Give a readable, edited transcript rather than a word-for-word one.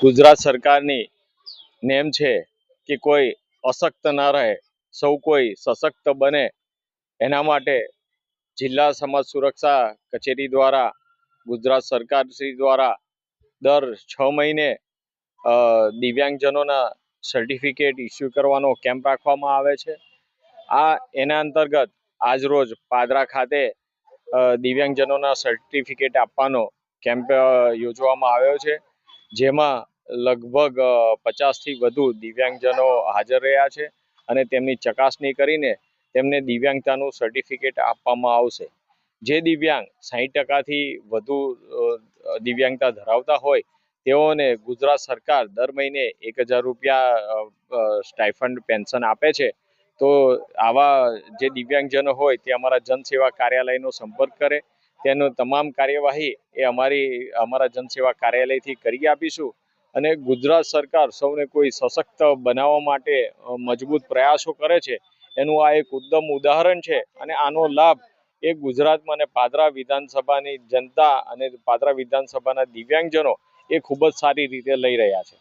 ગુજરાત સરકારની નેમ છે કે કોઈ અશક્ત ના રહે, સૌ કોઈ સશક્ત બને, એના માટે જિલ્લા સમાજ સુરક્ષા કચેરી દ્વારા ગુજરાત સરકાર શ્રી દ્વારા દર 6 મહિને દિવ્યાંગજનોના સર્ટિફિકેટ ઇસ્યુ કરવાનો કેમ્પ રાખવામાં આવે છે. એના અંતર્ગત આજરોજ પાદરા ખાતે દિવ્યાંગજનોના સર્ટિફિકેટ આપવાનો કેમ્પ યોજવામાં આવ્યો છે, જેમાં લગભગ 50થી વધુ દિવ્યાંગજનો હાજર રહ્યા છે અને તેમની ચકાસણી કરીને તેમને દિવ્યાંગતાનું સર્ટિફિકેટ આપવામાં આવશે. જે દિવ્યાંગ 60%થી વધુ દિવ્યાંગતા ધરાવતા હોય તેઓને ગુજરાત સરકાર દર મહિને 1000 રૂપિયા સ્ટાઇફન્ડ પેન્શન આપે છે. તો આવા જે દિવ્યાંગજનો હોય તે અમારા જનસેવા કાર્યાલયનો સંપર્ક કરે, તેનો તમામ કાર્યવાહી એ અમારા જનસેવા કાર્યાલયથી કરી આપીશું. અને ગુજરાત સરકાર સૌને કોઈ સશક્ત બનાવવા માટે મજબૂત પ્રયાસો કરે છે, એનું આ એક ઉત્તમ ઉદાહરણ છે. અને આનો લાભ એ ગુજરાતમાં અને પાદરા વિધાનસભાની જનતા અને પાદરા વિધાનસભાના દિવ્યાંગજનો એ ખૂબ જ સારી રીતે લઈ રહ્યા છે.